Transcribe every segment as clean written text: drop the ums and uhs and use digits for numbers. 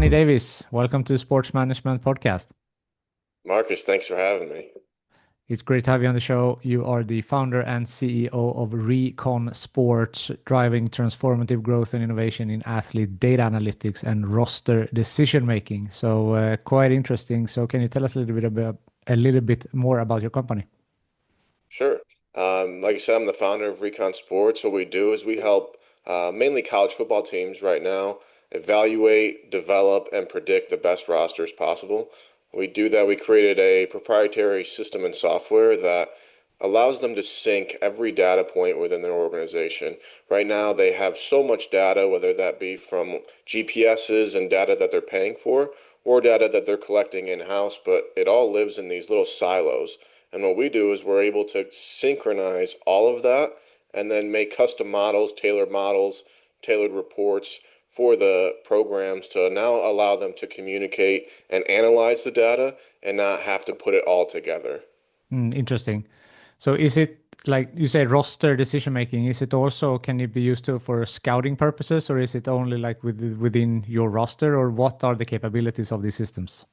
Johnny Davis, welcome to Sports Management Podcast. Marcus, thanks for having me. It's great to have you on the show. You are the founder and CEO of Recon Sports, driving transformative growth and innovation in athlete data analytics and roster decision making. So quite interesting. So can you tell us a little bit more about your company? Sure. Like I said, I'm the founder of Recon Sports. What we do is we help mainly college football teams right now evaluate, develop, and predict the best rosters possible. We do that. We created a proprietary system and software that allows them to sync every data point within their organization. Right now, they have so much data, whether that be from GPSs and data that they're paying for or data that they're collecting in-house, but it all lives in these little silos. And what we do is we're able to synchronize all of that and then make custom models, tailored reports for the programs to now allow them to communicate and analyze the data and not have to put it all together. Interesting. So is it like you say roster decision making? Is it also can it be used for scouting purposes, or is it only like within your roster, or what are the capabilities of these systems?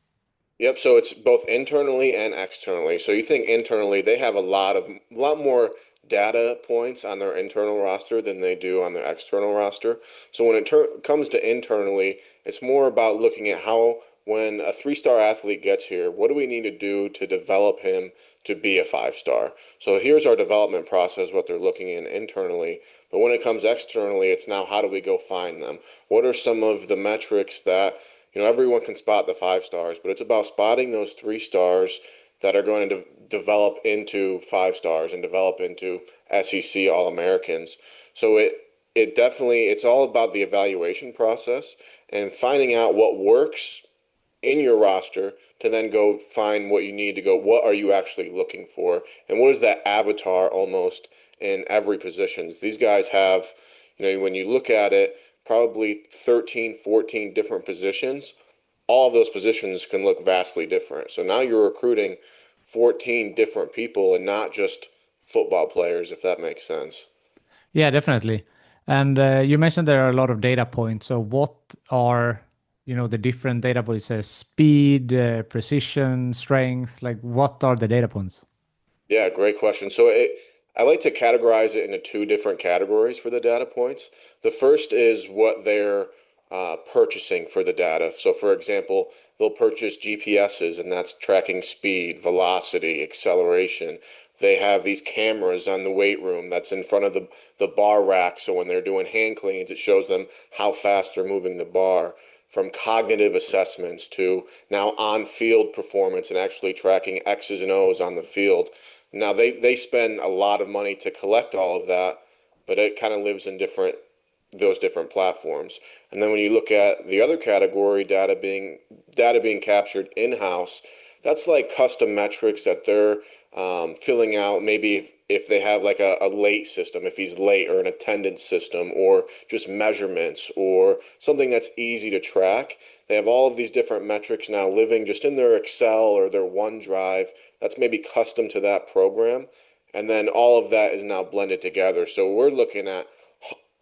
Yep, so it's both internally and externally. So you think internally, they have a lot more data points on their internal roster than they do on their external roster. So when it comes to internally, it's more about looking at how when a three-star athlete gets here, what do we need to do to develop him to be a five-star? So here's our development process, what they're looking in internally. But when it comes externally, it's now how do we go find them? What are some of the metrics that everyone can spot the five stars, but it's about spotting those three stars that are going to develop into five stars and develop into SEC All-Americans. So it definitely it's all about the evaluation process and finding out what works in your roster to then go find what you need to go, what are you actually looking for? And what is that avatar almost in every positions? These guys have, when you look at it, probably 13, 14 different positions. All of those positions can look vastly different. So now you're recruiting 14 different people and not just football players, if that makes sense. Yeah, definitely. And you mentioned there are a lot of data points. So what are, the different data points? Speed, precision, strength, like what are the data points? Yeah, great question. I like to categorize it into two different categories for the data points. The first is what they're purchasing for the data. So, for example, they'll purchase GPSs, and that's tracking speed, velocity, acceleration. They have these cameras on the weight room that's in front of the bar rack. So when they're doing hand cleans, it shows them how fast they're moving the bar. From cognitive assessments to now on-field performance and actually tracking X's and O's on the field. Now they spend a lot of money to collect all of that, but it kind of lives in those different platforms. And then when you look at the other category, data being captured in-house, that's like custom metrics that they're filling out. Maybe if they have like a late system, if he's late, or an attendance system, or just measurements, or something that's easy to track. They have all of these different metrics now living just in their Excel or their OneDrive that's maybe custom to that program. And then all of that is now blended together. So we're looking at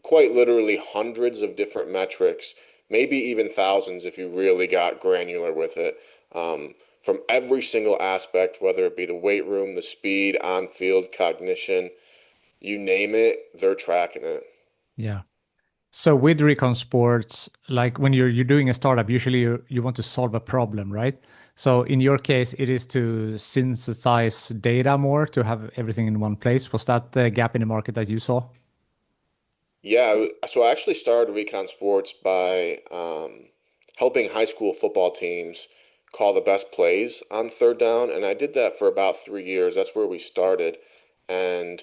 quite literally hundreds of different metrics, maybe even thousands if you really got granular with it, from every single aspect, whether it be the weight room, the speed, on field cognition, you name it, they're tracking it. Yeah. So with Recon Sports, like when you're doing a startup, usually you want to solve a problem, right? So in your case, it is to synthesize data more to have everything in one place. Was that the gap in the market that you saw? Yeah, so I actually started Recon Sports by helping high school football teams call the best plays on third down, and I did that for about 3 years. That's where we started, and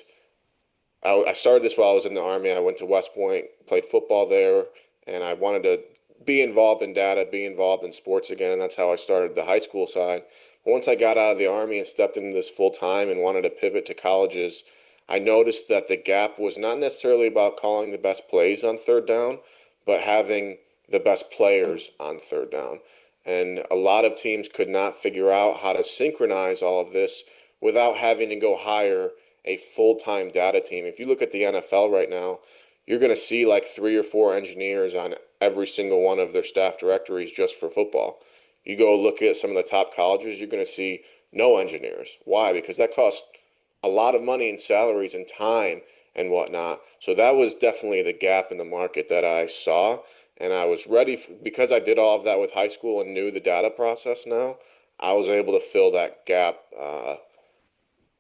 I started this while I was in the Army. I went to West Point, played football there, and I wanted to be involved in data, be involved in sports again, and that's how I started the high school side. But once I got out of the Army and stepped into this full time and wanted to pivot to colleges, I noticed that the gap was not necessarily about calling the best plays on third down, but having the best players on third down. And a lot of teams could not figure out how to synchronize all of this without having to go hire a full-time data team. If you look at the NFL right now, you're going to see like 3 or 4 engineers on every single one of their staff directories just for football. You go look at some of the top colleges, you're going to see no engineers. Why? Because that costs a lot of money in salaries and time and whatnot. So that was definitely the gap in the market that I saw. And I was ready because I did all of that with high school and knew the data process now. I was able to fill that gap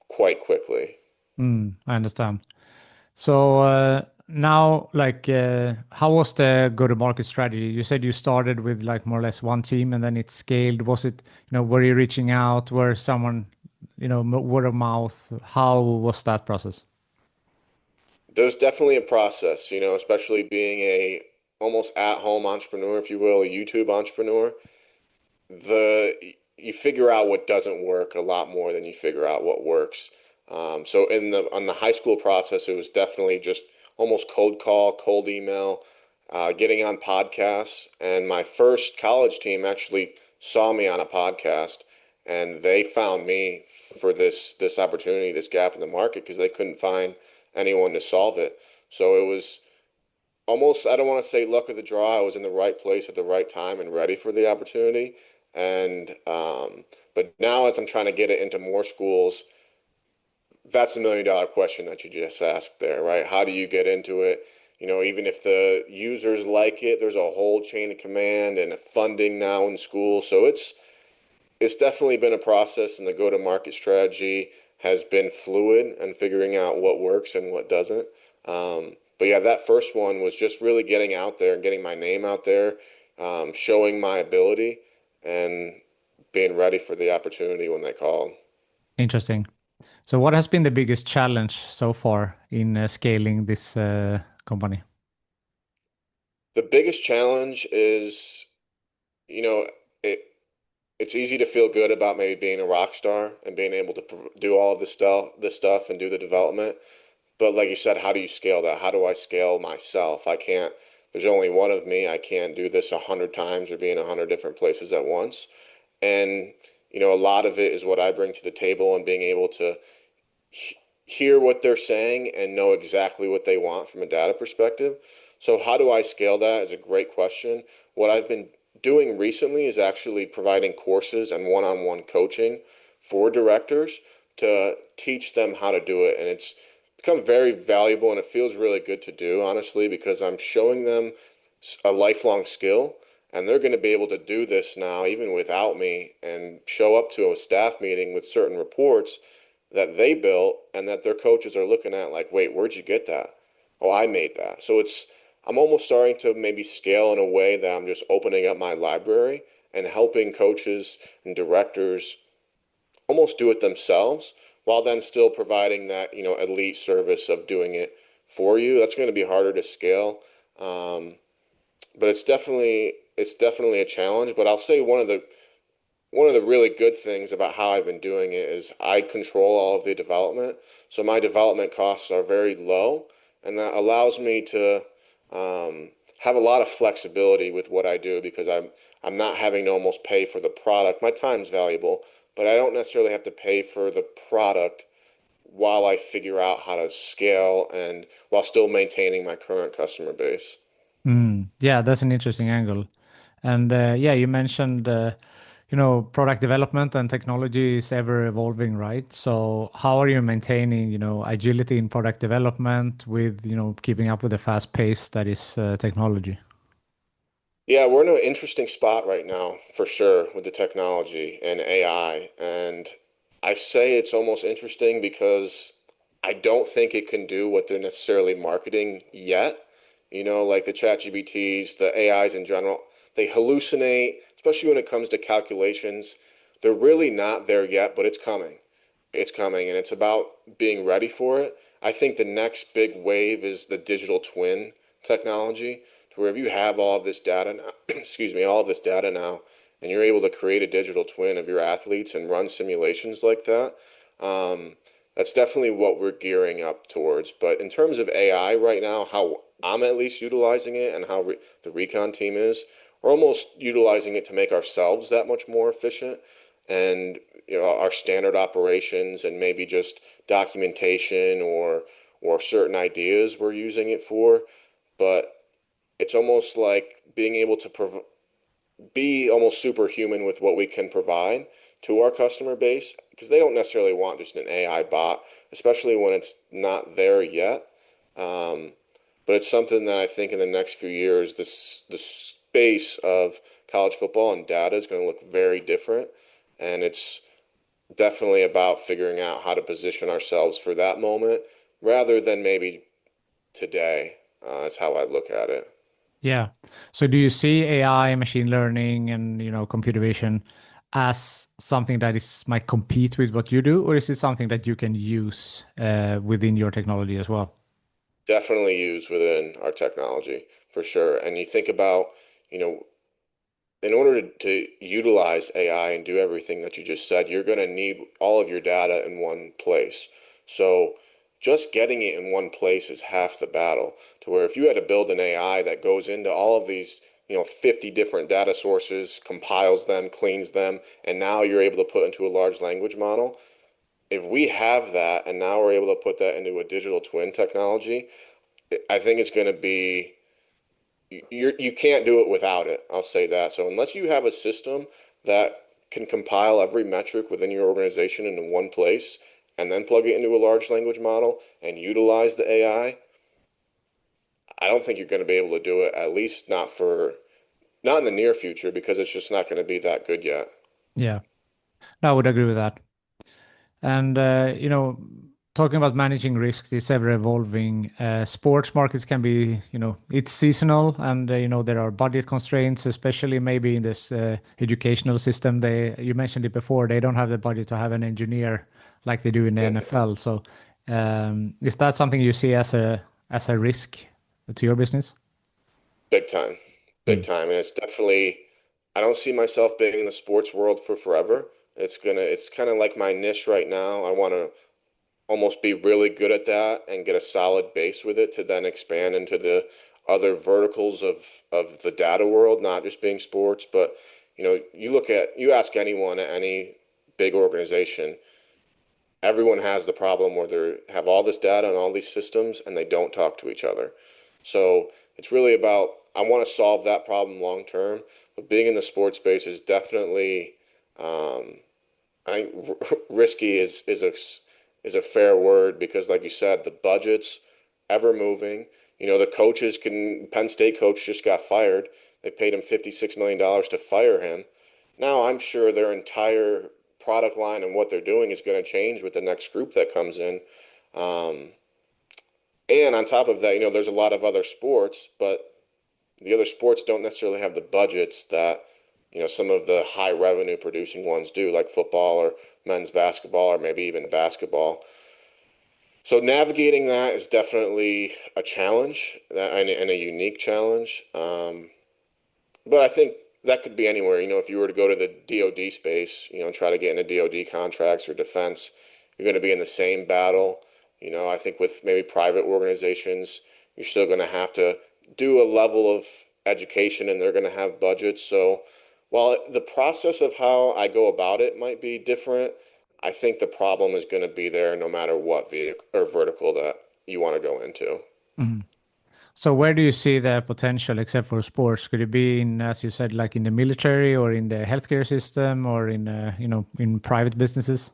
quite quickly. I understand. So now, like, how was the go-to-market strategy? You said you started with like more or less one team, and then it scaled. Was it, were you reaching out? Were someone, word of mouth? How was that process? There's definitely a process, especially being a almost at-home entrepreneur, if you will, a YouTube entrepreneur. You figure out what doesn't work a lot more than you figure out what works. So on the high school process, it was definitely just almost cold call, cold email, getting on podcasts. And my first college team actually saw me on a podcast, and they found me for this opportunity, this gap in the market, because they couldn't find anyone to solve it. So it was almost, I don't want to say luck of the draw. I was in the right place at the right time and ready for the opportunity. And but now as I'm trying to get it into more schools, that's $1 million question that you just asked there, right? How do you get into it? Even if the users like it, there's a whole chain of command and funding now in schools. So it's definitely been a process, and the go-to-market strategy has been fluid and figuring out what works and what doesn't. But yeah, that first one was just really getting out there and getting my name out there, showing my ability, and being ready for the opportunity when they called. Interesting. So, what has been the biggest challenge so far in scaling this company? The biggest challenge is, you know, it it's easy to feel good about maybe being a rock star and being able to do all of this stuff and do the development. But like you said, how do you scale that? How do I scale myself? I can't, there's only one of me. I can't do this 100 times or be in 100 different places at once. And, a lot of it is what I bring to the table and being able to hear what they're saying and know exactly what they want from a data perspective. So how do I scale that is a great question. What I've been doing recently is actually providing courses and one-on-one coaching for directors to teach them how to do it. And it's become very valuable, and it feels really good to do, honestly, because I'm showing them a lifelong skill, and they're going to be able to do this now even without me and show up to a staff meeting with certain reports that they built and that their coaches are looking at like, wait, where'd you get that? Oh, I made that. So I'm almost starting to maybe scale in a way that I'm just opening up my library and helping coaches and directors almost do it themselves while then still providing that, elite service of doing it for you. That's going to be harder to scale. But it's definitely a challenge. But I'll say one of the really good things about how I've been doing it is I control all of the development. So my development costs are very low, and that allows me to have a lot of flexibility with what I do because I'm not having to almost pay for the product. My time's valuable, but I don't necessarily have to pay for the product while I figure out how to scale and while still maintaining my current customer base. Yeah, that's an interesting angle. And yeah, you mentioned, product development and technology is ever evolving, right? So how are you maintaining, agility in product development with, keeping up with the fast pace that is technology? Yeah, we're in an interesting spot right now, for sure, with the technology and AI. And I say it's almost interesting because I don't think it can do what they're necessarily marketing yet. Like the ChatGPTs, the AIs in general, they hallucinate, especially when it comes to calculations. They're really not there yet, but it's coming. It's coming, and it's about being ready for it. I think the next big wave is the digital twin technology, to where if you have all of this data now, excuse me, all of this data now, and you're able to create a digital twin of your athletes and run simulations like that, um, that's definitely what we're gearing up towards. But in terms of AI right now, how I'm at least utilizing it and how the recon team is, we're almost utilizing it to make ourselves that much more efficient and our standard operations and maybe just documentation or certain ideas we're using it for. but it's almost like being able to be almost superhuman with what we can provide to our customer base because they don't necessarily want just an AI bot, especially when it's not there yet. Um, but it's something that I think in the next few years, the space of college football and data is going to look very different. And it's definitely about figuring out how to position ourselves for that moment rather than maybe today. Is how I look at it. Yeah. So do you see AI, machine learning, and computer vision as something that is might compete with what you do, or is it something that you can use within your technology as well? Definitely used within our technology for sure. And you think about, you know, in order to utilize AI and do everything that you just said, you're going to need all of your data in one place. So just getting it in one place is half the battle. To where if you had to build an AI that goes into all of these, 50 different data sources, compiles them, cleans them, and now you're able to put into a large language model. If we have that and now we're able to put that into a digital twin technology, I think it's going to be you can't do it without it. I'll say that. So unless you have a system that can compile every metric within your organization into one place and then plug it into a large language model and utilize the I don't think you're going to be able to do it, at least not in the near future, because it's just not going to be that good yet. Yeah, I would agree with that. And talking about managing risks is ever evolving. Sports markets can be, it's seasonal, and there are budget constraints, especially maybe in this educational system. You mentioned it before, they don't have the budget to have an engineer like they do in the Mhm. NFL. So, is that something you see as a risk to your business? Big time. Big Mm. time. And it's definitely, I don't see myself being in the sports world for forever. It's kind of like my niche right now. I want to almost be really good at that and get a solid base with it to then expand into the other verticals of the data world, not just being sports, but you ask anyone at any big organization, everyone has the problem where they have all this data and all these systems and they don't talk to each other. So it's really about I want to solve that problem long term, but being in the sports space is definitely um, I think risky is a fair word because, like you said, the budget's ever moving. The coaches can. Penn State coach just got fired. They paid him $56 million to fire him. Now I'm sure their entire product line and what they're doing is going to change with the next group that comes in. Um, and on top of that, there's a lot of other sports, but the other sports don't necessarily have the budgets that some of the high revenue producing ones do, like football or men's basketball or maybe even basketball. So navigating that is definitely a challenge and a unique challenge. But I think that could be anywhere. If you were to go to the DoD space, try to get into DoD contracts or defense, you're going to be in the same battle. I think with maybe private organizations, you're still going to have to do a level of education and they're going to have budgets. So while the process of how I go about it might be different, I think the problem is going to be there no matter what vehicle or vertical that you want to go into. Mhm. So where do you see the potential except for sports? Could it be in, as you said, like in the military or in the healthcare system or in, in private businesses?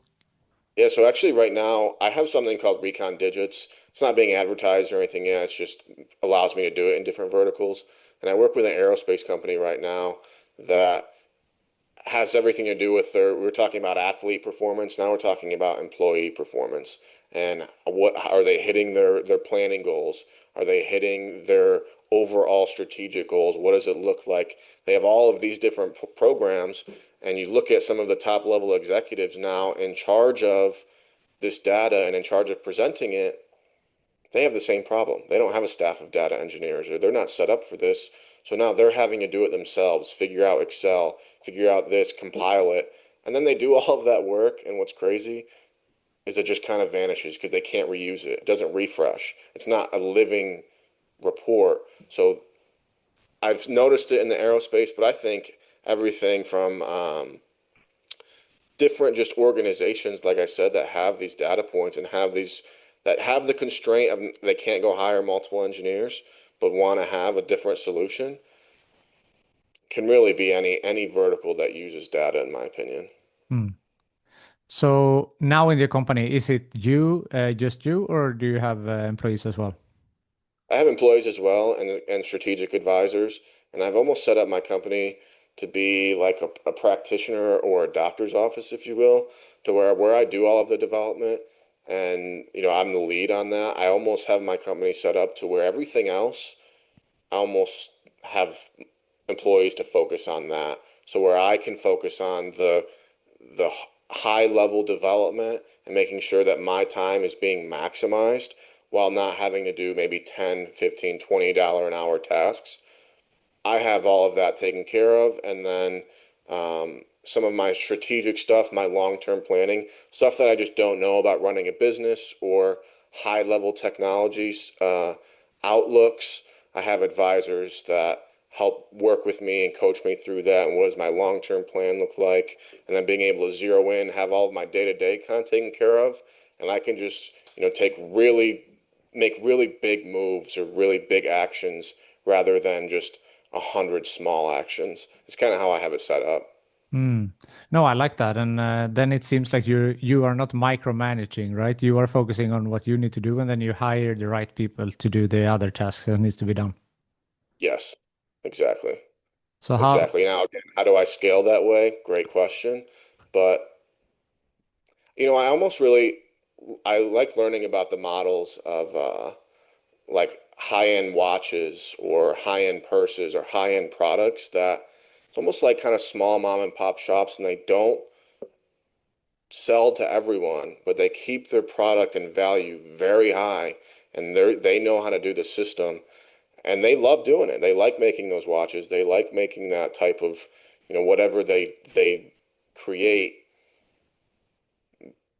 Yeah, so actually right now I have something called Recon Digits. It's not being advertised or anything yet. It's just allows me to do it in different verticals. And I work with an aerospace company right now that has everything to do with we're talking about athlete performance. Now we're talking about employee performance. And what are they hitting their planning goals? Are they hitting their overall strategic goals? What does it look like? They have all of these different programs, and you look at some of the top level executives now in charge of this data and in charge of presenting it, they have the same problem. They don't have a staff of data engineers, or they're not set up for this. So now they're having to do it themselves, figure out Excel, figure out this, compile it. And then they do all of that work. And what's crazy is it just kind of vanishes because they can't reuse it. It doesn't refresh. It's not a living report. So I've noticed it in the aerospace, but I think everything from different just organizations, like I said, that have these data points and have these that have the constraint of they can't go hire multiple engineers, but want to have a different solution, can really be any vertical that uses data, in my opinion. Hmm. So now in your company, is it you, just you, or do you have employees as well? I have employees as well and strategic advisors, and I've almost set up my company to be like a practitioner or a doctor's office, if you will, to where I do all of the development and I'm the lead on that. I almost have my company set up to where everything else I almost have employees to focus on that. So where I can focus on the high level development and making sure that my time is being maximized while not having to do maybe 10, 15, $20 an hour tasks. I have all of that taken care of. And then some of my strategic stuff, my long-term planning, stuff that I just don't know about running a business or high-level technologies, outlooks. I have advisors that help work with me and coach me through that. And what does my long-term plan look like? And then being able to zero in, have all of my day-to-day kind of taken care of. And I can just, make really big moves or really big actions rather than just 100 small actions. It's kind of how I have it set up. Hmm. No, I like that. And then it seems like you are not micromanaging, right? You are focusing on what you need to do, and then you hire the right people to do the other tasks that needs to be done. Yes, exactly. So how, Exactly. Now, again, how do I scale that way? Great question. But, I almost really I like learning about the models of like high-end watches or high-end purses or high-end products that it's almost like kind of small mom and pop shops and they don't sell to everyone, but they keep their product and value very high and they know how to do the system and they love doing it. They like making those watches. They like making that type of, whatever they create.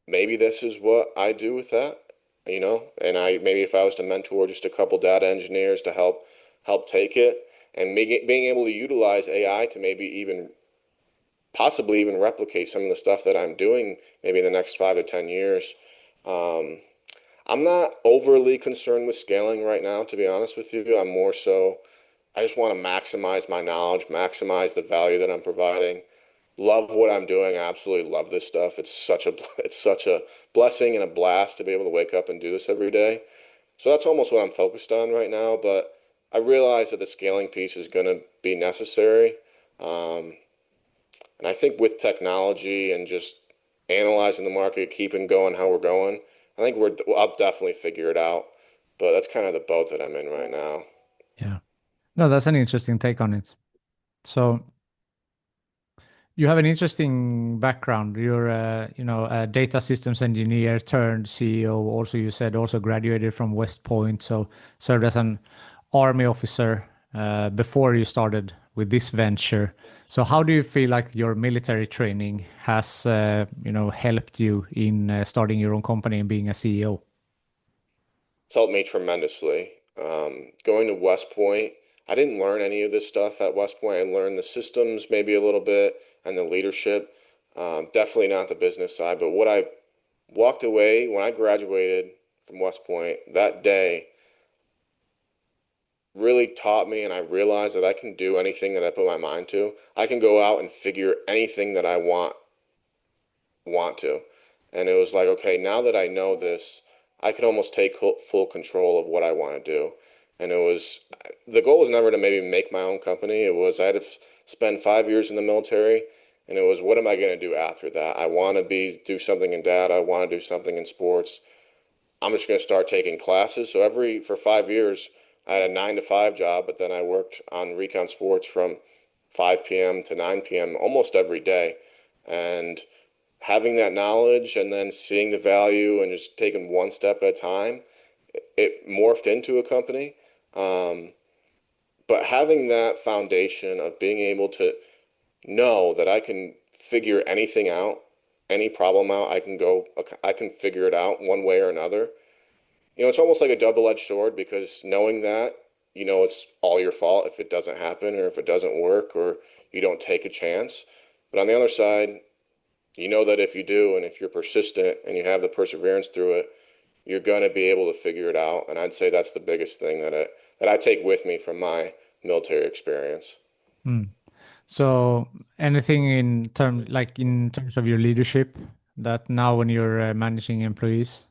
Maybe this is what I do with that, and I maybe if I was to mentor just a couple data engineers to help take it and being able to utilize AI to maybe even possibly even replicate some of the stuff that I'm doing maybe in the next 5 to 10 years. Um, I'm not overly concerned with scaling right now, to be honest with you. I'm more so, I just want to maximize my knowledge, maximize the value that I'm providing. Love what I'm doing. I absolutely love this stuff. It's such a blessing and a blast to be able to wake up and do this every day. So that's almost what I'm focused on right now. But I realize that the scaling piece is going to be necessary. Um, and I think with technology and just analyzing the market, keeping going how we're going, I think I'll definitely figure it out. But that's kind of the boat that I'm in right now. yeah. No, that's an interesting take on it. So you have an interesting background. You're a data systems engineer turned CEO. Also, you said also graduated from West Point, so served as an army officer before you started with this venture. So how do you feel like your military training has helped you in starting your own company and being a CEO? It's helped me tremendously. Going to West Point, I didn't learn any of this stuff at West Point. I learned the systems maybe a little bit and the leadership. Definitely not the business side, but what I walked away when I graduated from West Point that day really taught me, and I realized that I can do anything that I put my mind to. I can go out and figure anything that I want to. And it was like, okay, now that I know this, I can almost take full control of what I want to do. And the goal was never to maybe make my own company. It was, I had to spend 5 years in the military. And it was, what am I going to do after that? I want to do something in data. I want to do something in sports. I'm just going to start taking classes. So for 5 years, I had a 9 to 5 job, but then I worked on Recon Sports from 5 p.m. to 9 p.m. almost every day. And having that knowledge and then seeing the value and just taking one step at a time, it morphed into a company. Um, but having that foundation of being able to know that I can figure anything out, any problem out, I can figure it out one way or another. It's almost like a double-edged sword because knowing that, it's all your fault if it doesn't happen or if it doesn't work or you don't take a chance. But on the other side, you know that if you do and if you're persistent and you have the perseverance through it, you're going to be able to figure it out. And I'd say that's the biggest thing that I take with me from my military experience. Mm. So anything in terms of your leadership that now when you're managing employees?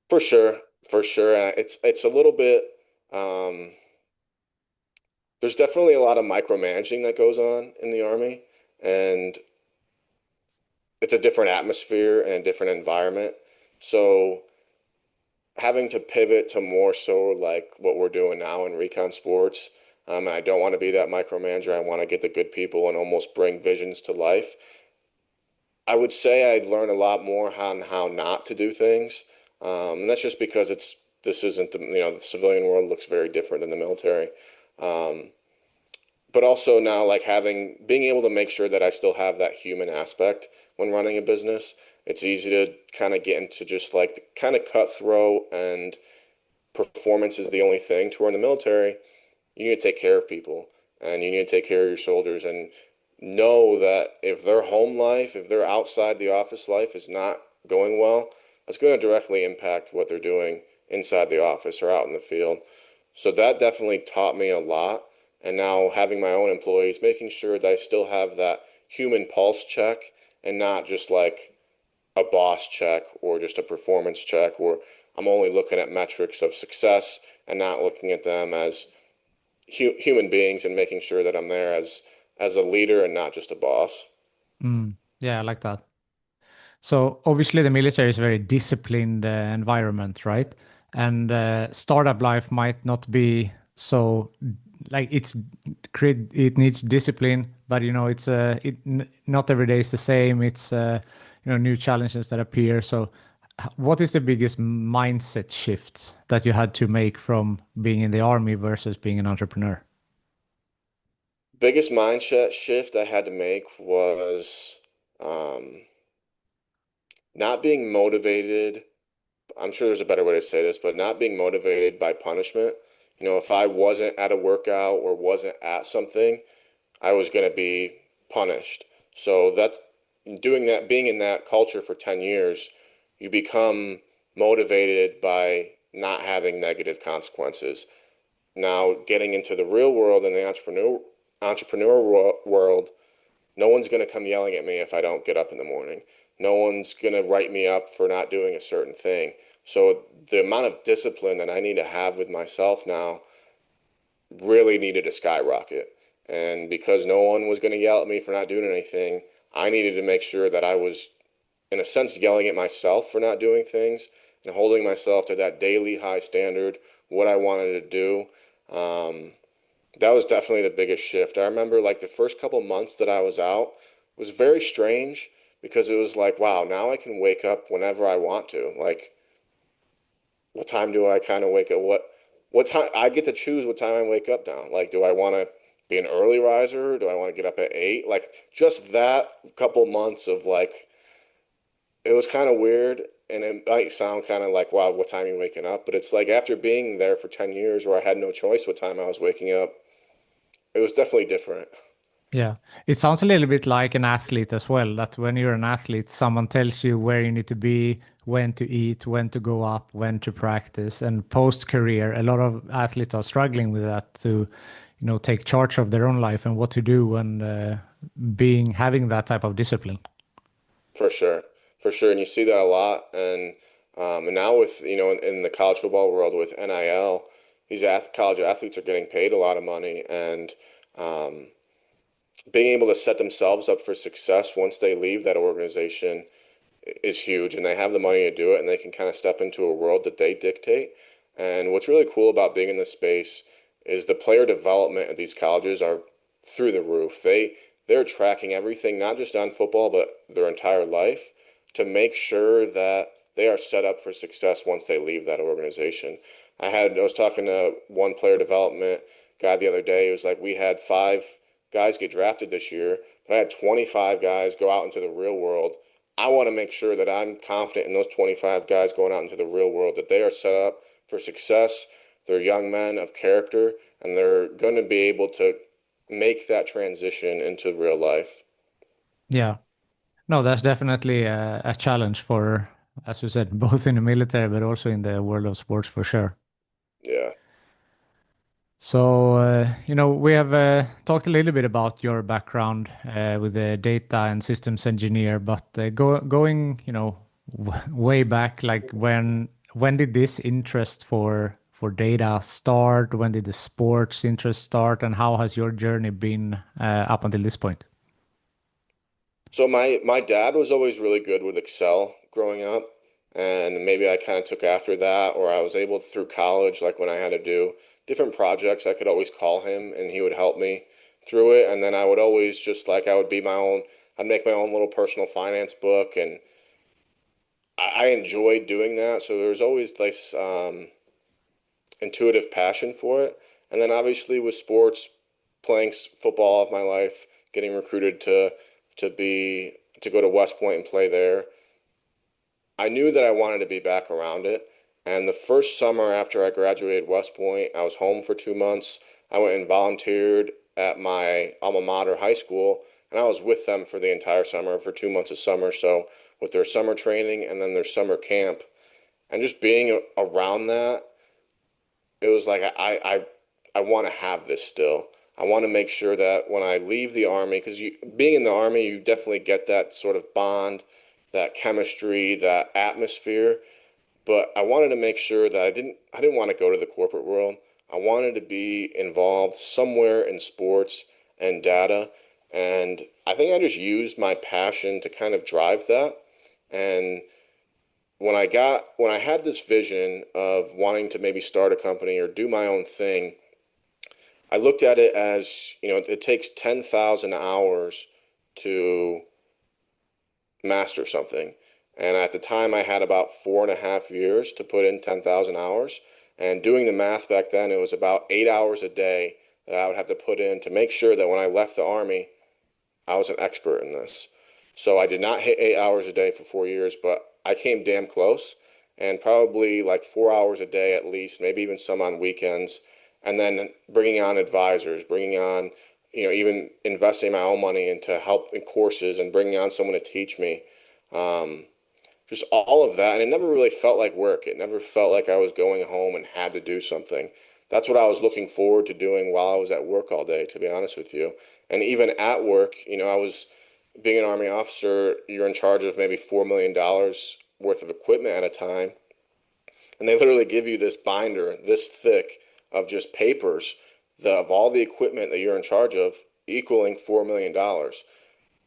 For sure, for sure. And it's a little bit there's definitely a lot of micromanaging that goes on in the Army, and it's a different atmosphere and a different environment. So having to pivot to more so like what we're doing now in Recon Sports, and I don't want to be that micromanager. I want to get the good people and almost bring visions to life. I would say I'd learn a lot more on how not to do things, and that's just because this isn't the civilian world looks very different than the military. Um, but also now like being able to make sure that I still have that human aspect when running a business. It's easy to kind of get into just like kind of cutthroat and performance is the only thing. To where in the military, you need to take care of people and you need to take care of your soldiers and know that if their home life, if their outside the office life is not going well, that's going to directly impact what they're doing inside the office or out in the field. So that definitely taught me a lot. And now having my own employees, making sure that I still have that human pulse check and not just like a boss check or just a performance check where I'm only looking at metrics of success and not looking at them as human beings and making sure that I'm there as a leader and not just a boss. Mm. Yeah, I like that. So obviously the military is a very disciplined environment, right? And startup life might not be so like it needs discipline, but it's not every day is the same. It's new challenges that appear. So what is the biggest mindset shift that you had to make from being in the army versus being an entrepreneur? Biggest mindset shift I had to make was um, not being motivated. I'm sure there's a better way to say this, but not being motivated by punishment. If I wasn't at a workout or wasn't at something, I was going to be punished. So that's doing that, being in that culture for 10 years, you become motivated by not having negative consequences. Now, getting into the real world and the entrepreneur world, no one's going to come yelling at me if I don't get up in the morning. No one's going to write me up for not doing a certain thing. So the amount of discipline that I need to have with myself now really needed to skyrocket. And because no one was going to yell at me for not doing anything, I needed to make sure that I was, in a sense, yelling at myself for not doing things and holding myself to that daily high standard, what I wanted to do. Um, that was definitely the biggest shift. I remember like the first couple months that I was out was very strange because it was like, wow, now I can wake up whenever I want to. Like, what time do I kind of wake up? What time I get to choose what time I wake up now? Like, do I want to be an early riser? Do I want to get up at 8? Like, just that couple months of like, it was kind of weird. And it might sound kind of like, wow, what time are you waking up? But it's like after being there for 10 years where I had no choice what time I was waking up, it was definitely different. Yeah, it sounds a little bit like an athlete as well, that when you're an athlete, someone tells you where you need to be, when to eat, when to go up, when to practice. And post-career, a lot of athletes are struggling with that to, take charge of their own life and what to do and having that type of discipline. For sure, for sure, and you see that a lot. And now with in the college football world with NIL, college athletes are getting paid a lot of money, and um, being able to set themselves up for success once they leave that organization is huge, and they have the money to do it, and they can kind of step into a world that they dictate. And what's really cool about being in this space is the player development at these colleges are through the roof. They're tracking everything, not just on football, but their entire life to make sure that they are set up for success once they leave that organization. I was talking to one player development guy the other day. It was like we had 5 guys get drafted this year, but I had 25 guys go out into the real world. I want to make sure that I'm confident in those 25 guys going out into the real world that they are set up for success. They're young men of character, and they're going to be able to make that transition into real life. Yeah, no, that's definitely a challenge for, as you said, both in the military, but also in the world of sports for sure. Yeah. So, we have talked a little bit about your background with the data and systems engineer, but going, way back, like when did this interest for data start? When did the sports interest start, and how has your journey been up until this point? So my dad was always really good with Excel growing up, and maybe I kind of took after that, or I was able through college, like when I had to do different projects, I could always call him and he would help me through it. And then I would always just like I would be my own, I'd make my own little personal finance book, and I enjoyed doing that. So there was always this intuitive passion for it. And then obviously with sports, playing football all of my life, getting recruited to be to go to West Point and play there. I knew that I wanted to be back around it. And the first summer after I graduated West Point, I was home for 2 months. I went and volunteered at my alma mater high school, and I was with them for the entire summer, for 2 months of summer. So with their summer training and then their summer camp, and just being around that, it was like I want to have this still. I want to make sure that when I leave the army, because you being in the army, you definitely get that sort of bond, that chemistry, that atmosphere. But I wanted to make sure that I didn't want to go to the corporate world. I wanted to be involved somewhere in sports and data. And I think I just used my passion to kind of drive that. And when I had this vision of wanting to maybe start a company or do my own thing, I looked at it as, it takes 10,000 hours to master something. And at the time, I had about 4.5 years to put in 10,000 hours. And doing the math back then, it was about 8 hours a day that I would have to put in to make sure that when I left the Army, I was an expert in this. So I did not hit 8 hours a day for 4 years, but I came damn close, and probably like 4 hours a day at least, maybe even some on weekends. And then bringing on advisors, bringing on, even investing my own money into help in courses and bringing on someone to teach me. Um, just all of that. And it never really felt like work. It never felt like I was going home and had to do something. That's what I was looking forward to doing while I was at work all day, to be honest with you. And even at work, I was being an Army officer, you're in charge of maybe $4 million worth of equipment at a time. And they literally give you this binder this thick of just papers of all the equipment that you're in charge of, equaling $4 million.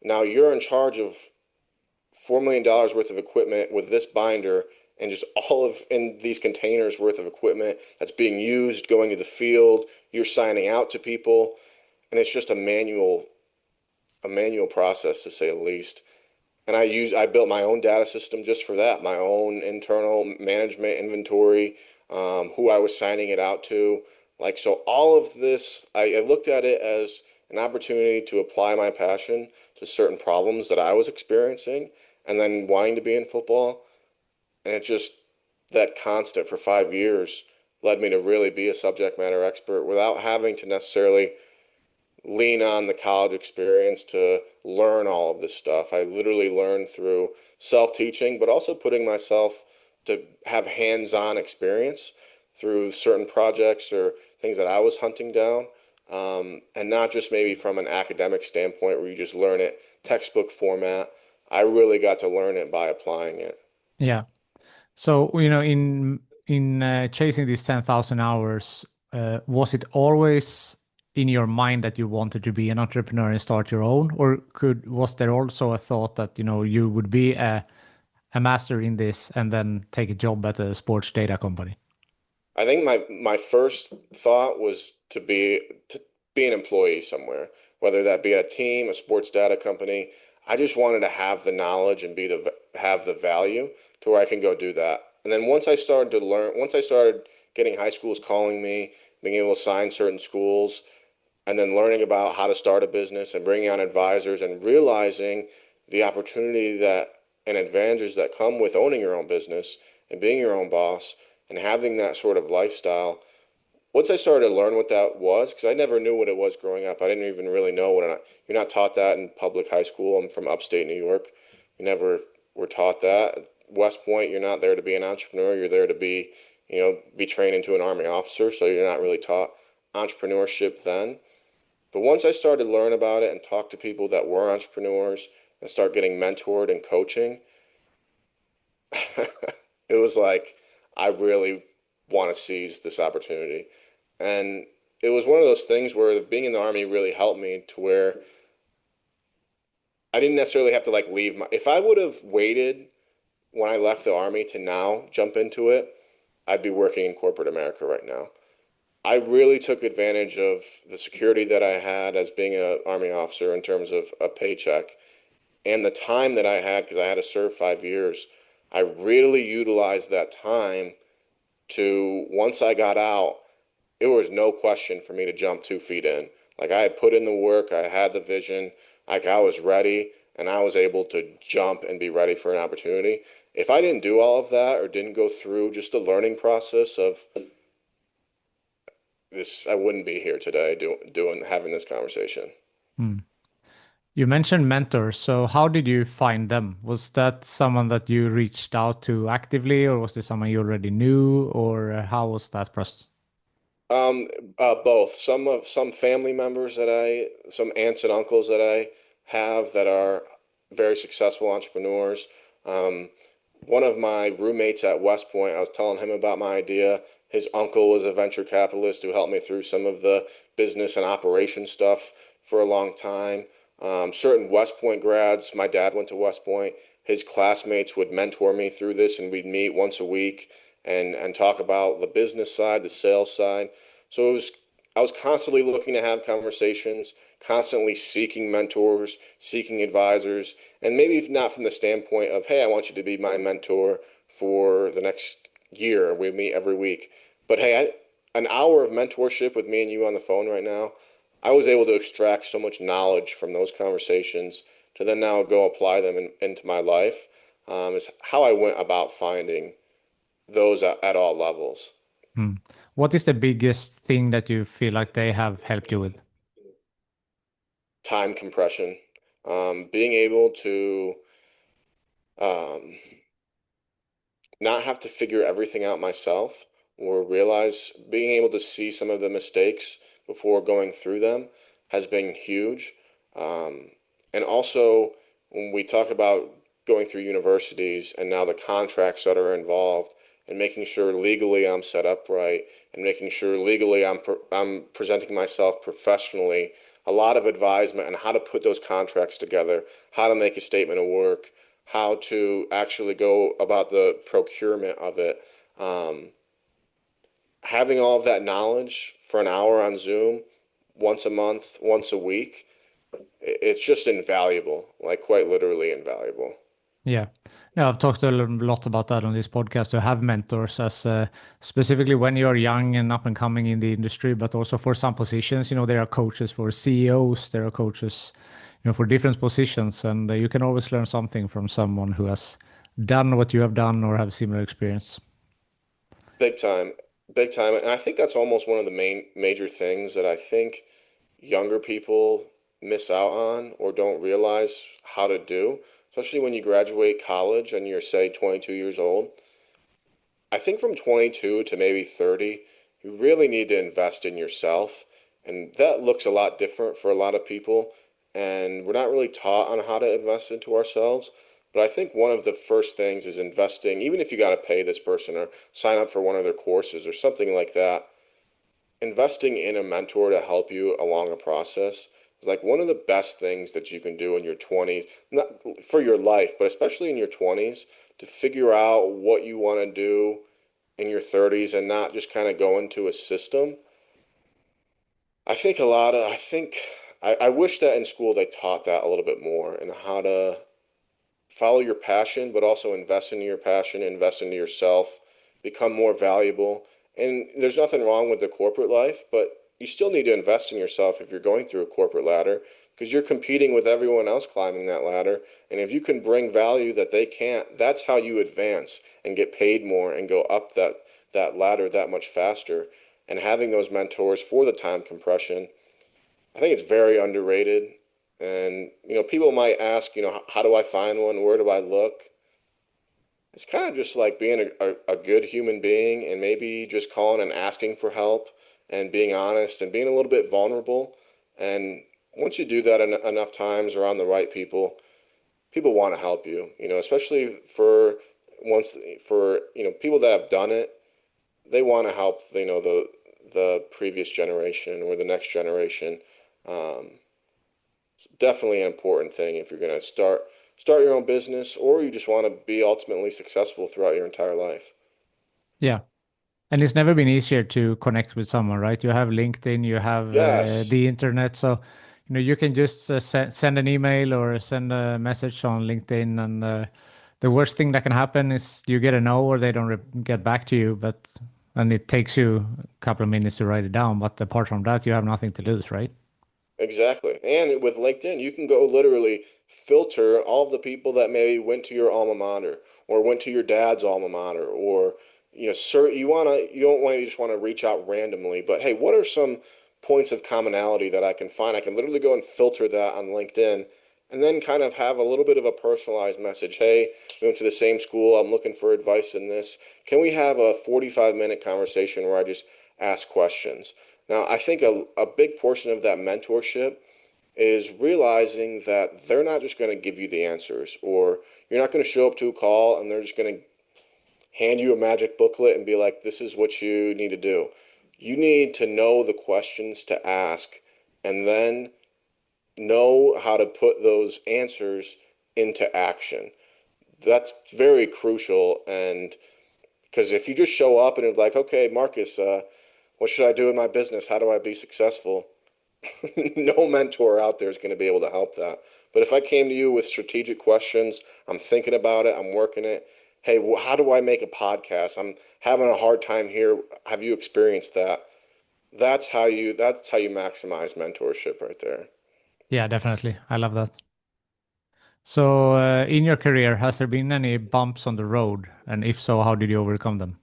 Now you're in charge of $4 million worth of equipment with this binder and just all of in these containers worth of equipment that's being used going to the field. You're signing out to people, and it's just a manual process to say the least. And I built my own data system just for that, my own internal management inventory, who I was signing it out to. Like, so all of this, I looked at it as an opportunity to apply my passion to certain problems that I was experiencing and then wanting to be in football. And it just, that constant for 5 years led me to really be a subject matter expert without having to necessarily lean on the college experience to learn all of this stuff. I literally learned through self-teaching, but also putting myself to have hands-on experience through certain projects or things that I was hunting down, and not just maybe from an academic standpoint where you just learn it textbook format. I really got to learn it by applying it. Yeah. So, in chasing these 10,000 hours, was it always in your mind that you wanted to be an entrepreneur and start your own, or was there also a thought that, you would be a master in this and then take a job at a sports data company? I think my first thought was to be an employee somewhere, whether that be at a team, a sports data company. I just wanted to have the knowledge and have the value to where I can go do that. And then once I started getting high schools calling me, being able to sign certain schools, and then learning about how to start a business and bringing on advisors and realizing the opportunity that and advantages that come with owning your own business and being your own boss and having that sort of lifestyle. Once I started to learn what that was, because I never knew what it was growing up, I didn't even really know you're not taught that in public high school. I'm from upstate New York. You never were taught that. West Point, you're not there to be an entrepreneur. You're there to be trained into an Army officer. So you're not really taught entrepreneurship then. But once I started to learn about it and talk to people that were entrepreneurs and start getting mentored and coaching, it was like, I really want to seize this opportunity. And it was one of those things where being in the Army really helped me to where I didn't necessarily have to like leave my, if I would have waited when I left the Army to now jump into it, I'd be working in corporate America right now. I really took advantage of the security that I had as being an Army officer in terms of a paycheck and the time that I had because I had to serve 5 years. I really utilized that time to, once I got out, it was no question for me to jump 2 feet in. Like I had put in the work, I had the vision, like I was ready, and I was able to jump and be ready for an opportunity. If I didn't do all of that or didn't go through just the learning process of this, I wouldn't be here today doing having this conversation. Hmm. You mentioned mentors. So how did you find them? Was that someone that you reached out to actively, or was this someone you already knew, or how was that process? Um, both. Some family members some aunts and uncles that I have that are very successful entrepreneurs. Um, One of my roommates at West Point, I was telling him about my idea. His uncle was a venture capitalist who helped me through some of the business and operation stuff for a long time. Certain West Point grads, my dad went to West Point. His classmates would mentor me through this, and we'd meet once a week and talk about the business side, the sales side. So I was constantly looking to have conversations, constantly seeking mentors, seeking advisors, and maybe not from the standpoint of, hey, I want you to be my mentor for the next year. We meet every week. But hey, an hour of mentorship with me and you on the phone right now, I was able to extract so much knowledge from those conversations to then now go apply them into my life. Is how I went about finding those at all levels. Hmm. What is the biggest thing that you feel like they have helped you with? Time compression, being able to um, not have to figure everything out myself or realize being able to see some of the mistakes before going through them has been huge. Um, and also, when we talk about going through universities and now the contracts that are involved and making sure legally I'm set up right and making sure legally I'm presenting myself professionally, a lot of advisement on how to put those contracts together, how to make a statement of work, how to actually go about the procurement of it. Um, Having all of that knowledge for an hour on Zoom, once a month, once a week, it's just invaluable, like quite literally invaluable. Yeah. No, I've talked a lot about that on this podcast to have mentors as specifically when you're young and up and coming in the industry, but also for some positions, there are coaches for CEOs, there are coaches, for different positions, and you can always learn something from someone who has done what you have done or have similar experience. Big time, big time. And I think that's almost one of the major things that I think younger people miss out on or don't realize how to do, especially when you graduate college and you're, say, 22 years old. I think from 22 to maybe 30, you really need to invest in yourself. And that looks a lot different for a lot of people. And we're not really taught on how to invest into ourselves. But I think one of the first things is investing, even if you got to pay this person or sign up for one of their courses or something like that, investing in a mentor to help you along a process is like one of the best things that you can do in your 20s, not for your life, but especially in your 20s to figure out what you want to do in your 30s and not just kind of go into a system. I think I wish that in school they taught that a little bit more and how to follow your passion, but also invest in your passion, invest into yourself, become more valuable. And there's nothing wrong with the corporate life, but you still need to invest in yourself if you're going through a corporate ladder because you're competing with everyone else climbing that ladder. And if you can bring value that they can't, that's how you advance and get paid more and go up that ladder that much faster. And having those mentors for the time compression, I think it's very underrated. And, people might ask, how do I find one? Where do I look? It's kind of just like being a good human being and maybe just calling and asking for help and being honest and being a little bit vulnerable. And once you do that enough times around the right people, people want to help you, especially once for, people that have done it, they want to help, the previous generation or the next generation. Um, Definitely an important thing if you're going to start your own business or you just want to be ultimately successful throughout your entire life. Yeah. And it's never been easier to connect with someone, right? You have LinkedIn, you have Yes, the internet. So, you can just send an email or send a message on LinkedIn. And the worst thing that can happen is you get a no or they don't get back to you. And it takes you a couple of minutes to write it down. But apart from that, you have nothing to lose, right? exactly. And with LinkedIn, you can go literally filter all of the people that maybe went to your alma mater or went to your dad's alma mater, or sir, you don't want to just want to reach out randomly, but hey, what are some points of commonality that I can find? I can literally go and filter that on LinkedIn and then kind of have a little bit of a personalized message. Hey, we went to the same school. I'm looking for advice in this. Can we have a 45-minute conversation where I just ask questions? Now, I think a big portion of that mentorship is realizing that they're not just going to give you the answers, or you're not going to show up to a call and they're just going to hand you a magic booklet and be like, this is what you need to do. You need to know the questions to ask and then know how to put those answers into action. That's very crucial. And because if you just show up and it's like, okay, Marcus, what should I do in my business? How do I be successful? No mentor out there is going to be able to help that. But if I came to you with strategic questions, I'm thinking about it, I'm working it. Hey, how do I make a podcast? I'm having a hard time here. Have you experienced that? That's how you maximize mentorship right there. Yeah, definitely. I love that. So, in your career, has there been any bumps on the road? And if so, how did you overcome them?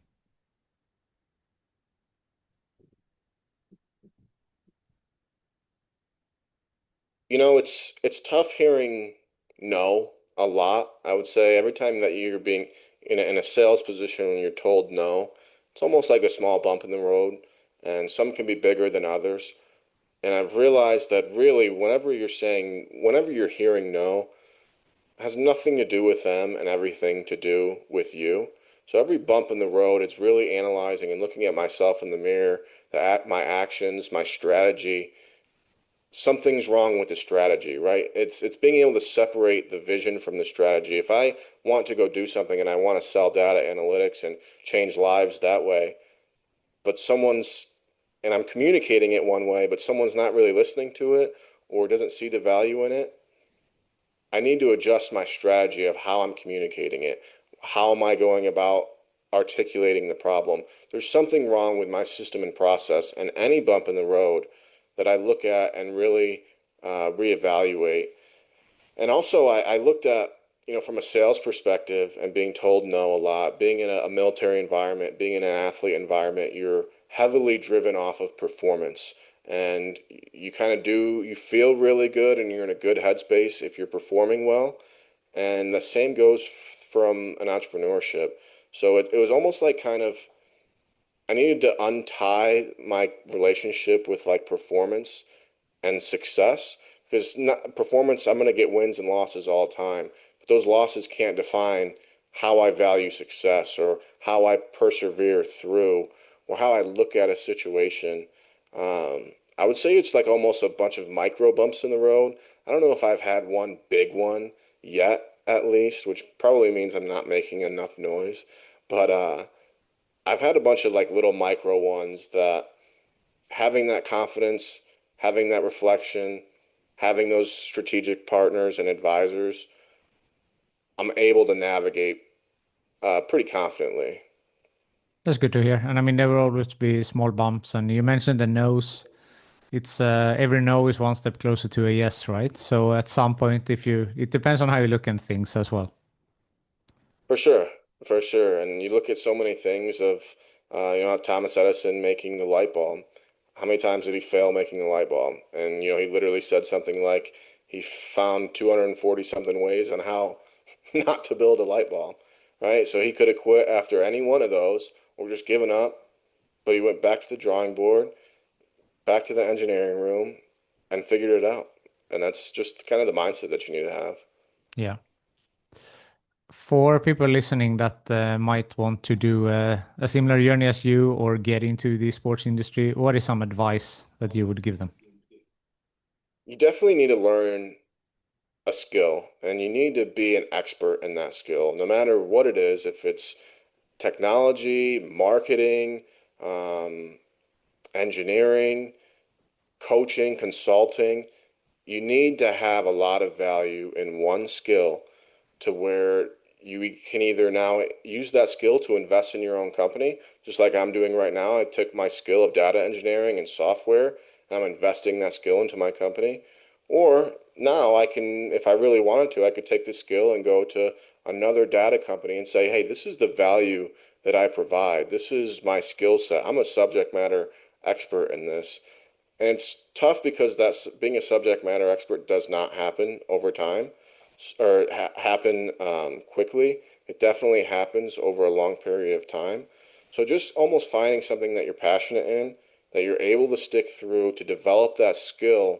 It's tough hearing no a lot. I would say every time that you're being in a sales position when you're told no, it's almost like a small bump in the road, and some can be bigger than others. And I've realized that really, whenever you're hearing no, has nothing to do with them and everything to do with you. So every bump in the road, it's really analyzing and looking at myself in the mirror, my actions, my strategy. Something's wrong with the strategy, right? It's being able to separate the vision from the strategy. If I want to go do something and I want to sell data analytics and change lives that way, but I'm communicating it one way, but someone's not really listening to it or doesn't see the value in it, I need to adjust my strategy of how I'm communicating it. How am I going about articulating the problem? There's something wrong with my system and process, and any bump in the road that I look at and really reevaluate. And also, I looked at, from a sales perspective and being told no a lot, being in a military environment, being in an athlete environment, you're heavily driven off of performance. And you feel really good and you're in a good headspace if you're performing well. And the same goes from an entrepreneurship. So it was almost like kind of, I needed to untie my relationship with like performance and success, because not performance, I'm going to get wins and losses all the time, but those losses can't define how I value success or how I persevere through or how I look at a situation. I would say it's like almost a bunch of micro bumps in the road. I don't know if I've had one big one yet, at least, which probably means I'm not making enough noise, but I've had a bunch of like little micro ones that, having that confidence, having that reflection, having those strategic partners and advisors, I'm able to navigate pretty confidently. That's good to hear. And I mean, there will always be small bumps. And you mentioned the no's. It's every no is one step closer to a yes, right? So at some point, it depends on how you look at things as well. For sure, for sure. And you look at so many things of, Thomas Edison making the light bulb. How many times did he fail making the light bulb? And, he literally said something like he found 240 something ways on how not to build a light bulb, right? So he could have quit after any one of those or just given up, but he went back to the drawing board. back to the engineering room and figured it out. And that's just kind of the mindset that you need to have. Yeah. For people listening that might want to do a similar journey as you or get into the sports industry, what is some advice that you would give them? You definitely need to learn a skill and you need to be an expert in that skill, no matter what it is, if it's technology, marketing, um, engineering, coaching, consulting. You need to have a lot of value in one skill to where you can either now use that skill to invest in your own company, just like I'm doing right now. I took my skill of data engineering and software, and I'm investing that skill into my company. Or now I can, if I really wanted to, I could take this skill and go to another data company and say, hey, this is the value that I provide. This is my skill set. I'm a subject matter expert in this. And it's tough because that's being a subject matter expert does not happen over time or happen quickly. It definitely happens over a long period of time. So just almost finding something that you're passionate in, that you're able to stick through to develop that skill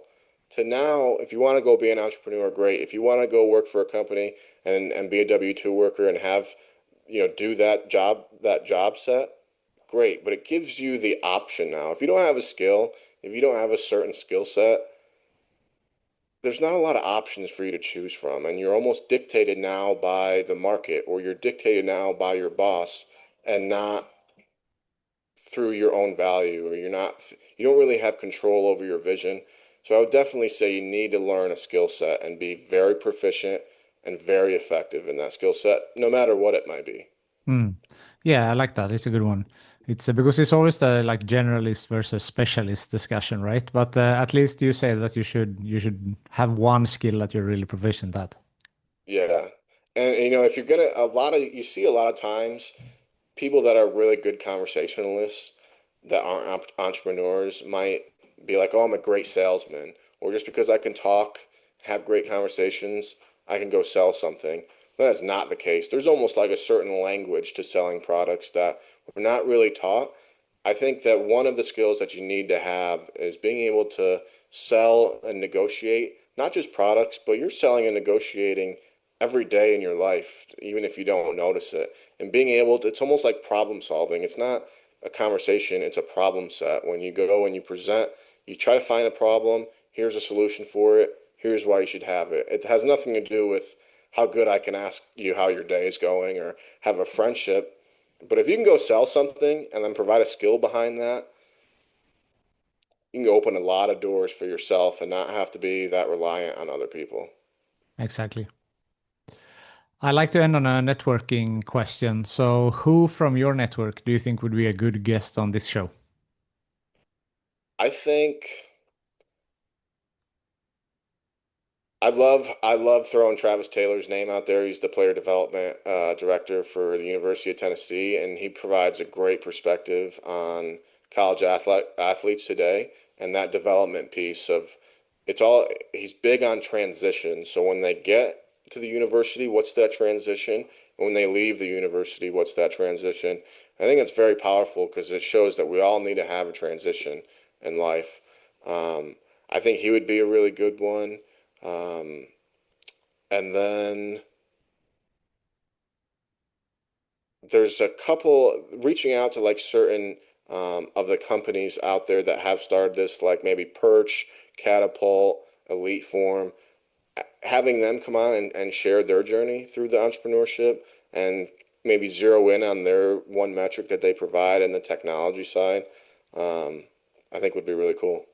to now, if you want to go be an entrepreneur, great. If you want to go work for a company and be a W-2 worker and have, do that job set, great. But it gives you the option now. If you don't have a skill, if you don't have a certain skill set, there's not a lot of options for you to choose from, and you're almost dictated now by the market, or you're dictated now by your boss, and not through your own value, or you don't really have control over your vision. So I would definitely say you need to learn a skill set and be very proficient and very effective in that skill set, no matter what it might be. Mm. Yeah, I like that. It's a good one. It's because it's always the like generalist versus specialist discussion, right? But at least you say that you should have one skill that you're really proficient at. Yeah. And if you're gonna you see a lot of times people that are really good conversationalists that aren't entrepreneurs might be like, "Oh, I'm a great salesman," or just because I can talk, have great conversations, I can go sell something. That is not the case. There's almost like a certain language to selling products that we're not really taught. I think that one of the skills that you need to have is being able to sell and negotiate, not just products, but you're selling and negotiating every day in your life, even if you don't notice it. And being able to, it's almost like problem solving. It's not a conversation, it's a problem set. When you go and you present, you try to find a problem, here's a solution for it, here's why you should have it. It has nothing to do with how good I can ask you how your day is going or have a friendship. But if you can go sell something and then provide a skill behind that, you can open a lot of doors for yourself and not have to be that reliant on other people. Exactly. I like to end on a networking question. So, who from your network do you think would be a good guest on this show? I think I love throwing Travis Taylor's name out there. He's the player development director for the University of Tennessee, and he provides a great perspective on college athletes today and that development piece of it's all he's big on transition. So when they get to the university, what's that transition? And when they leave the university, what's that transition? I think it's very powerful because it shows that we all need to have a transition in life. Um, I think he would be a really good one. Um, and then there's a couple reaching out to like certain of the companies out there that have started this, like maybe Perch, Catapult, Elite Form, having them come on and share their journey through the entrepreneurship and maybe zero in on their one metric that they provide in the technology side, um, I think would be really cool.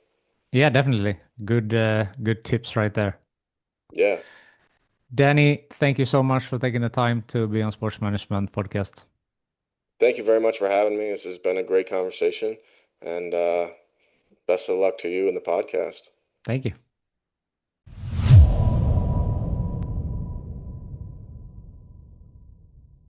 Yeah, definitely. Good tips right there. Yeah. Danny, thank you so much for taking the time to be on Sports Management Podcast. Thank you very much for having me. This has been a great conversation, and best of luck to you in the podcast. Thank you.